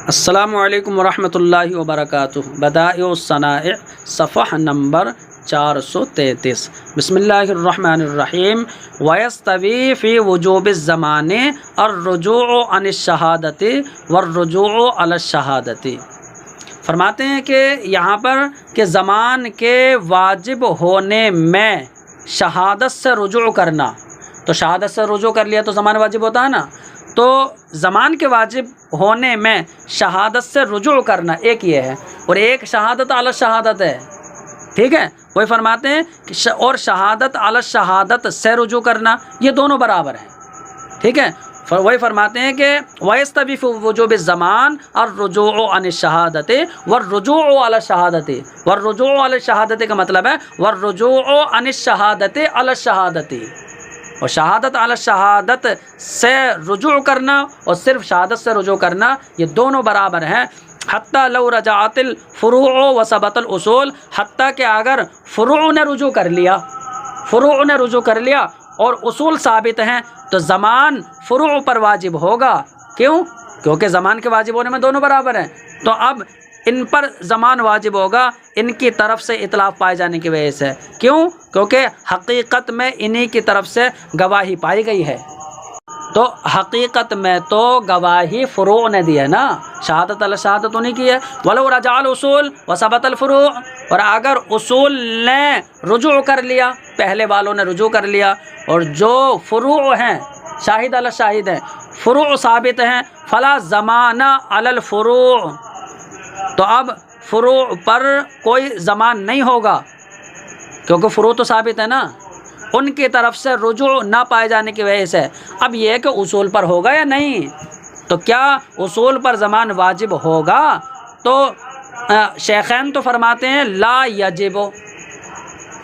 السلام علیکم ورحمۃ اللہ وبرکاتہ۔ بدائع الصنائع صفحہ نمبر 433۔ بسم اللہ الرحمن الرحیم۔ وَيَسْتَوِي فِي وُجُوبِ الزَّمَانِ الرُّجُوعُ عَنِ الشَّهَادَةِ وَالرُّجُوعُ عَلَى الشَّهَادَةِ۔ فرماتے ہیں کہ یہاں پر کہ زمان کے واجب ہونے میں شہادت سے رجوع کرنا، تو شہادت سے رجوع کر لیا تو زمان واجب ہوتا ہے نا، تو زمان کے واجب ہونے میں شہادت سے رجوع کرنا ایک یہ ہے، اور ایک شہادت علی شہادت ہے، ٹھیک ہے۔ وہی فرماتے ہیں کہ اور شہادت علی شہادت سے رجوع کرنا یہ دونوں برابر ہیں، ٹھیک ہے۔ وہی فرماتے ہیں کہ وَيَسْتَوِي فِي وُجُوبِ الزَّمَانِ الرُّجُوعُ عَنِ الشَّهَادَةِ وَالرُّجُوعُ عَلَى الشَّهَادَةِ۔ وَالرُّجُوعُ عَلَى الشَّهَادَةِ کا مطلب ہے وَالرُّجُوعُ عَنِ الشَّهَادَةِ عَلَى الشَّهَادَةِ، اور شہادت علی شہادت سے رجوع کرنا اور صرف شہادت سے رجوع کرنا یہ دونوں برابر ہیں۔ حتیٰ لو رجعت الفروع وثبت الاصول، حتیٰ کہ اگر فروع نے رجوع کر لیا، فروع نے رجوع کر لیا اور اصول ثابت ہیں تو زمان فروع پر واجب ہوگا۔ کیوں؟ کیونکہ زمان کے واجب ہونے میں دونوں برابر ہیں، تو اب ان پر زمان واجب ہوگا ان کی طرف سے اطلاف پائے جانے کی وجہ سے۔ کیوں؟ کیونکہ حقیقت میں انہی کی طرف سے گواہی پائی گئی ہے، تو حقیقت میں تو گواہی فروع نے دی ہے نا، شہادت علی شہادت انہی کی ہے۔ وَلَوْ رَجَعَ الْأُصُولُ وَثَبَتَ الْفُرُوعُ، اور اگر اصول نے رجوع کر لیا، پہلے والوں نے رجوع کر لیا، اور جو فروع ہیں شاہد علی شاہد ہیں، فروع ثابت ہیں، فَلَا زَمَانَ عَلَى الْفُرُوعِ، تو اب فروع پر کوئی زمان نہیں ہوگا، کیونکہ فروع تو ثابت ہے نا، ان کی طرف سے رجوع نہ پائے جانے کی وجہ سے۔ اب یہ ہے کہ اصول پر ہوگا یا نہیں، تو کیا اصول پر زمان واجب ہوگا؟ تو شیخین تو فرماتے ہیں لا یجب،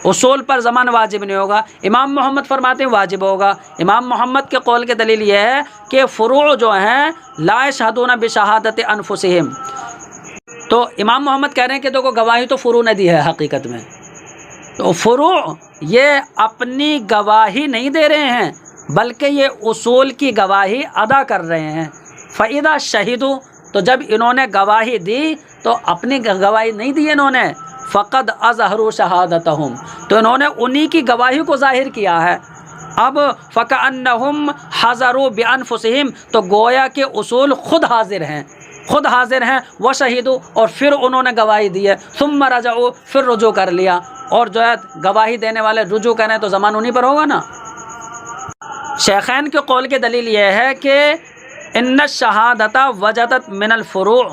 اصول پر زمان واجب نہیں ہوگا۔ امام محمد فرماتے ہیں واجب ہوگا۔ امام محمد کے قول کی دلیل یہ ہے کہ فروع جو ہیں لا یشہدون بشہادت انفسہم، تو امام محمد کہہ رہے ہیں کہ دیکھو گواہی تو فروع نے دی ہے حقیقت میں، تو فروع یہ اپنی گواہی نہیں دے رہے ہیں بلکہ یہ اصول کی گواہی ادا کر رہے ہیں۔ فَإِذَا شَهِدُوا، تو جب انہوں نے گواہی دی تو اپنی گواہی نہیں دی انہوں نے، فَقَدْ أَظْهَرُوا شَهَادَتَهُمْ، تو انہوں نے انہی کی گواہی کو ظاہر کیا ہے۔ اب فَكَأَنَّهُمْ حَضَرُوا بِأَنفُسِهِمْ، تو گویا کہ اصول خود حاضر ہیں، خود حاضر ہیں، وَشَهِدُوا، اور پھر انہوں نے گواہی دی ہے، ثُمَّ رَجَعُوا، پھر رجوع کر لیا، اور جو ہے گواہی دینے والے رجوع کریں تو زمان انہی پر ہوگا نا۔ شیخین کے قول کی دلیل یہ ہے کہ ان الشہادت وجدت من الفروع،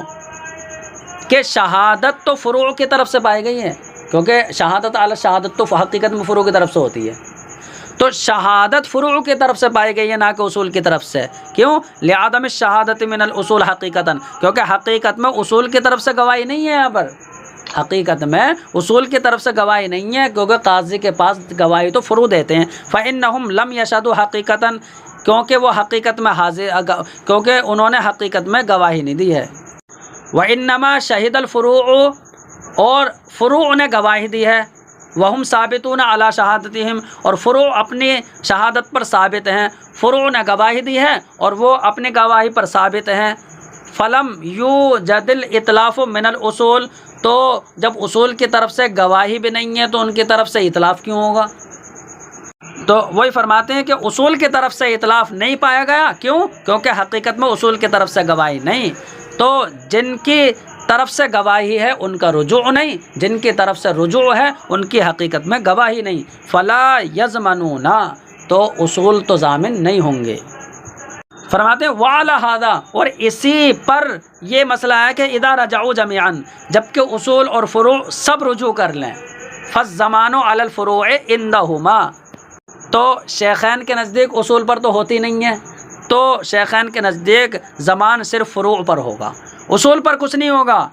کہ شہادت تو فروع کی طرف سے پائی گئی ہے، کیونکہ شہادت علی شہادت تو حقیقت میں فروع کی طرف سے ہوتی ہے، تو شہادت فروع کی طرف سے پائی گئی ہے نہ کہ اصول کی طرف سے۔ کیوں؟ لعدم الشہادت من الاصول حقیقتاً، کیونکہ حقیقت میں اصول کی طرف سے گواہی نہیں ہے، یہاں پر حقیقت میں اصول کی طرف سے گواہی نہیں ہے، کیونکہ قاضی کے پاس گواہی تو فروع دیتے ہیں۔ فَإِنَّهُمْ لَمْ يَشْهَدُوا حَقِيقَةً، کیونکہ وہ حقیقت میں حاضر، کیونکہ انہوں نے حقیقت میں گواہی نہیں دی ہے۔ وَإِنَّمَا شَهِدَ الْفُرُوعُ، اور فروع نے گواہی دی ہے، وَهُمْ ثَابِتُونَ عَلَى شَهَادَتِهِمْ، اور فروع اپنی شہادت پر ثابت ہیں، فروع نے گواہی دی ہے اور وہ اپنی گواہی پر ثابت ہیں۔ فَلَمْ يُوجَدِ الْإِطْلَافُ مِنَ الْأُصُولِ، تو جب اصول کی طرف سے گواہی بھی نہیں ہے تو ان کی طرف سے اطلاف کیوں ہوگا؟ تو وہی فرماتے ہیں کہ اصول کی طرف سے اطلاف نہیں پایا گیا، کیوں؟ کیونکہ حقیقت میں اصول کی طرف سے گواہی نہیں، تو جن کی طرف سے گواہی ہے ان کا رجوع نہیں، جن کی طرف سے رجوع ہے ان کی حقیقت میں گواہی نہیں۔ فلا یضمنون، تو اصول تو ضامن نہیں ہوں گے۔ فرماتے ہیں وَعَلَى هَذَا، اور اسی پر یہ مسئلہ ہے کہ اذا رجعوا جميعا، جبکہ اصول اور فروع سب رجوع کر لیں، فالزمان علی الفروع عندهما، تو شیخین کے نزدیک اصول پر تو ہوتی نہیں ہے، تو شیخین کے نزدیک زمان صرف فروع پر ہوگا، اصول پر کچھ نہیں ہوگا۔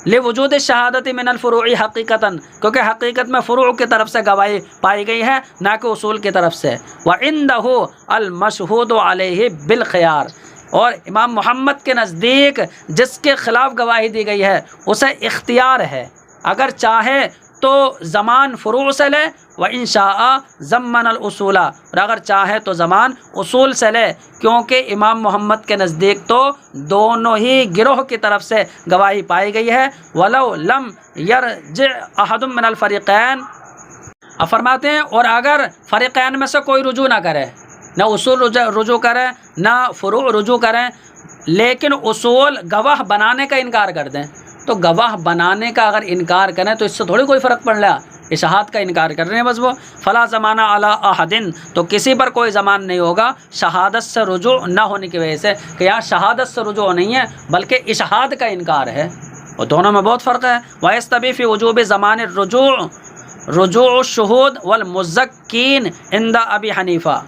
لوجود الشہادت من الفروع حقیقتاً، کیونکہ حقیقت میں فروع کی طرف سے گواہی پائی گئی ہے نہ کہ اصول کی طرف سے۔ وعنده المشہود علیہ بالخیار، اور امام محمد کے نزدیک جس کے خلاف گواہی دی گئی ہے اسے اختیار ہے، اگر چاہے تو زمان فروع سے لے، و انشاء ضمن الاصول، اور اگر چاہے تو زمان اصول سے لے، کیونکہ امام محمد کے نزدیک تو دونوں ہی گروہ کی طرف سے گواہی پائی گئی ہے۔ ولو لم یرجع احد من الفریقین، اب فرماتے ہیں اور اگر فریقین میں سے کوئی رجوع نہ کرے، نہ اصول رجوع کرے نہ فروع رجوع کریں، لیکن اصول گواہ بنانے کا انکار کر دیں، تو گواہ بنانے کا اگر انکار کریں تو اس سے تھوڑی کوئی فرق پڑ رہا، اشاہاد کا انکار کر رہے ہیں بس وہ۔ فلا زمانہ علی احد، تو کسی پر کوئی زمان نہیں ہوگا شہادت سے رجوع نہ ہونے کی وجہ سے، کہ یہاں شہادت سے رجوع نہیں ہے بلکہ اشاہاد کا انکار ہے، اور دونوں میں بہت فرق ہے۔ وَيَسْتَبِي فِي وُجُوبِ زَمَانِ الرُّجُوعِ رجوع الشہود والمزکین عند ابی حنیفہ،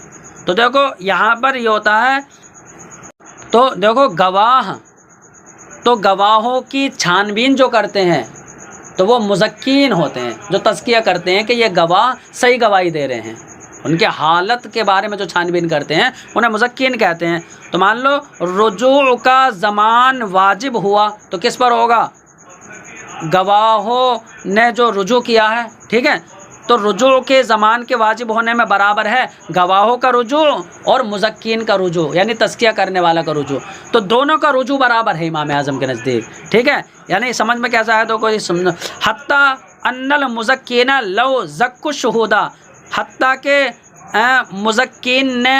تو دیکھو یہاں پر یہ ہوتا ہے، تو دیکھو گواہ، تو گواہوں کی چھان بین جو کرتے ہیں تو وہ مزکین ہوتے ہیں، جو تزکیہ کرتے ہیں کہ یہ گواہ صحیح گواہی دے رہے ہیں، ان کے حالت کے بارے میں جو چھان بین کرتے ہیں انہیں مزکین کہتے ہیں۔ تو مان لو رجوع کا زمان واجب ہوا تو کس پر ہوگا؟ گواہوں نے جو رجوع کیا ہے، ٹھیک ہے، تو رجوع کے زمان کے واجب ہونے میں برابر ہے گواہوں کا رجوع اور مزکین کا رجوع، یعنی تزکیہ کرنے والا کا رجوع، تو دونوں کا رجوع برابر ہے امام اعظم کے نزدیک، ٹھیک ہے، یعنی سمجھ میں کیسا ہے تو کوئی سمجھو، حتیٰ ان المزکین لو زکوا الشہودا، حتیٰ کہ مزکین نے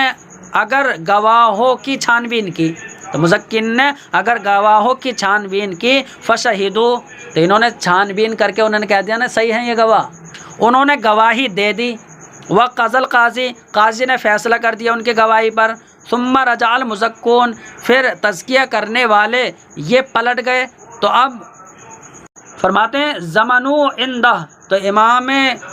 اگر گواہوں کی چھان بین کی، تو مزکین نے اگر گواہوں کی چھان بین کی فشہدو، تو انہوں نے چھان بین کر کے انہوں نے کہہ دیا نا صحیح ہیں یہ گواہ، انہوں نے گواہی دے دی، وقضى القاضی، قاضی نے فیصلہ کر دیا ان کی گواہی پر، ثم رجع المزکون، پھر تزکیہ کرنے والے یہ پلٹ گئے، تو اب فرماتے ہیں زمنو عندہ، تو امام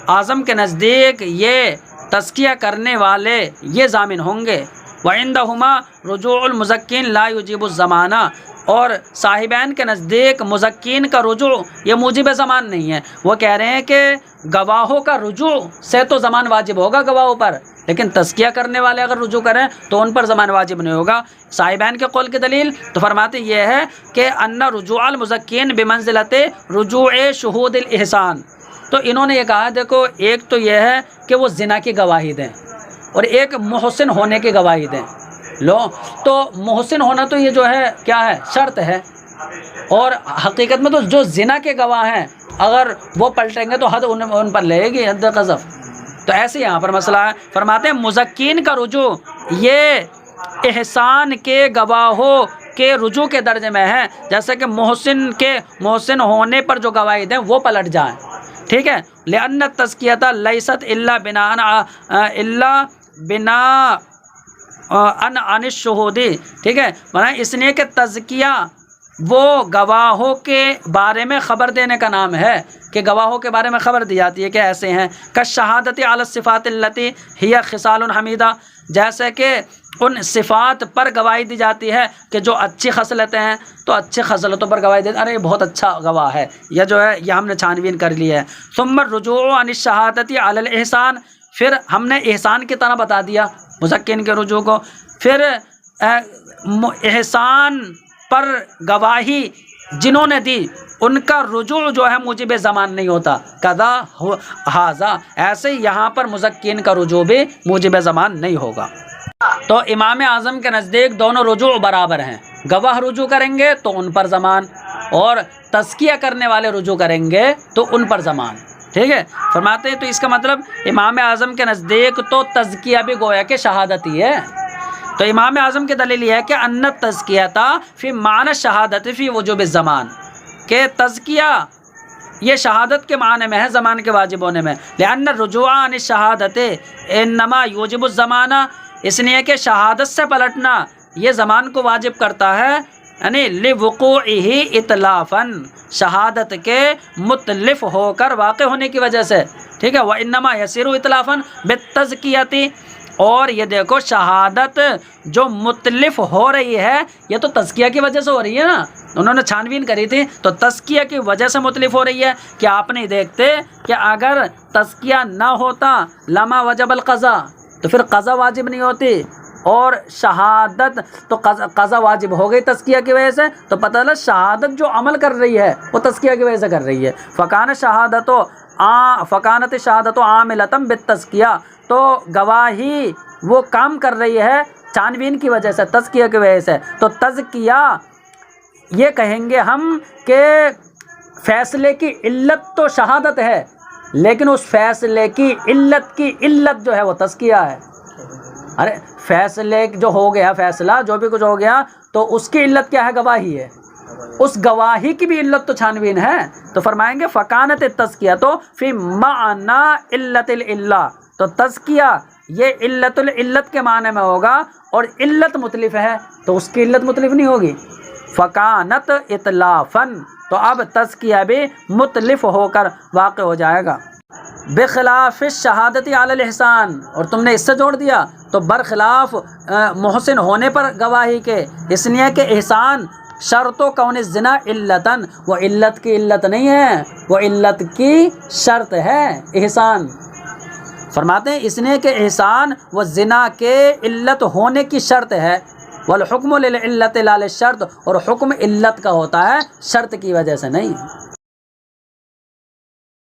اعظم کے نزدیک یہ تزکیہ کرنے والے یہ ضامن ہوں گے، وعندہما رجوع المزکین لا یجیب الزمانہ، اور صاحبین کے نزدیک مزکین کا رجوع یہ موجب زمان نہیں ہے، وہ کہہ رہے ہیں کہ گواہوں کا رجوع سے تو زمان واجب ہوگا گواہوں پر، لیکن تزکیہ کرنے والے اگر رجوع کریں تو ان پر زمان واجب نہیں ہوگا۔ صاحبین کے قول کی دلیل تو فرماتے یہ ہے کہ ان رجوع المزکین بمنزلت رجوع شہود الاحسان، تو انہوں نے یہ کہا دیکھو ایک تو یہ ہے کہ وہ زنا کی گواہی دیں اور ایک محسن ہونے کی گواہی دیں، لو تو محسن ہونا تو یہ جو ہے کیا ہے شرط ہے، اور حقیقت میں تو جو زنا کے گواہ ہیں اگر وہ پلٹیں گے تو حد ان پر لگے گی، حد قذف، تو ایسے یہاں پر مسئلہ ہے۔ فرماتے ہیں مزکین کا رجوع یہ احسان کے گواہوں کے رجوع کے درجے میں ہے، جیسے کہ محسن ہونے پر جو گواہی دیں وہ پلٹ جائیں، ٹھیک ہے، لأن التزکیۃ لیست الا بناء عن الشہودی، ٹھیک ہے، اس لیے کہ تزکیہ وہ گواہوں کے بارے میں خبر دینے کا نام ہے، کہ گواہوں کے بارے میں خبر دی جاتی ہے کہ ایسے ہیں، کالشہادۃ علی الصفات التی ہی خصال حمیدہ، جیسے کہ ان صفات پر گواہی دی جاتی ہے کہ جو اچھی خصلتیں ہیں تو اچھی خصلتوں پر گواہی دیتے ہیں، ارے یہ بہت اچھا گواہ ہے، یہ جو ہے یہ ہم نے چھان بین کر لی ہے۔ ثم الرجوع عن الشہادۃ علی الاحسان، پھر ہم نے احسان کی طرح بتا دیا مزکین کے رجوع کو، پھر احسان پر گواہی جنہوں نے دی ان کا رجوع جو ہے موجب زمان نہیں ہوتا، کذا ھذا، ایسے ہی یہاں پر مزکین کا رجوع بھی موجب زمان نہیں ہوگا۔ تو امام اعظم کے نزدیک دونوں رجوع برابر ہیں، گواہ رجوع کریں گے تو ان پر زمان، اور تزکیہ کرنے والے رجوع کریں گے تو ان پر زمان، ٹھیک ہے، فرماتے ہیں تو اس کا مطلب امام اعظم کے نزدیک تو تزکیہ بھی گویا کہ شہادت ہی ہے، تو امام اعظم کی دلیل یہ ہے کہ ان التزکیۃ فی معنی الشہادۃ فی وجوب الزمان، کہ تزکیہ یہ شہادت کے معنی میں ہے زمان کے واجب ہونے میں، لأن الرجوع عن الشہادۃ انما یوجب الزمان، اس لیے کہ شہادت سے پلٹنا یہ زمان کو واجب کرتا ہے، یعنی لوقوعہ اتلافا، شہادت کے متلف ہو کر واقع ہونے کی وجہ سے، ٹھیک ہے، وانما یسیر اتلافا بالتزکیۃ، اور یہ دیکھو شہادت جو متلف ہو رہی ہے یہ تو تزکیہ کی وجہ سے ہو رہی ہے نا، انہوں نے چھان بین کری تھی تو تزکیہ کی وجہ سے متلف ہو رہی ہے، کہ آپ نہیں دیکھتے کہ اگر تزکیہ نہ ہوتا لما وجب القضاء، تو پھر قضا واجب نہیں ہوتی، اور شہادت تو قضا واجب ہو گئی تزکیہ کی وجہ سے، تو پتہ چلا شہادت جو عمل کر رہی ہے وہ تزکیہ کی وجہ سے کر رہی ہے، فکان شہادت فکانت شہادت عاملۃ بالتزکیہ، تو گواہی وہ کام کر رہی ہے چھانبین کی وجہ سے، تزکیہ کی وجہ سے. تو تزکیہ یہ کہیں گے ہم کہ فیصلے کی علت تو شہادت ہے، لیکن اس فیصلے کی علت جو ہے وہ تزکیہ ہے. ارے فیصلے جو ہو گیا، فیصلہ جو بھی کچھ ہو گیا، تو اس کی علت کیا ہے؟ گواہی ہے. اس گواہی کی بھی علت تو چھانبین ہے. تو فرمائیں گے فکانت تزکیہ تو فی معنی علت العلہ، تو تزکیہ یہ علت العلت کے معنی میں ہوگا، اور علت مختلف ہے تو اس کی علت مختلف نہیں ہوگی. فکانت اطلافاً، تو اب تزکیہ بھی مختلف ہو کر واقع ہو جائے گا. بخلاف الشہادت علی الاحسان، اور تم نے اس سے جوڑ دیا تو برخلاف محسن ہونے پر گواہی کے، اس لیے کہ احسان شرط و کون الزنا علتاً، وہ علت کی علت نہیں ہے، وہ علت کی شرط ہے احسان. فرماتے ہیں اس لیے کہ احسان وہ زنا کے علت ہونے کی شرط ہے. والحکم للعلت لا للشرط، اور حکم علت کا ہوتا ہے شرط کی وجہ سے نہیں.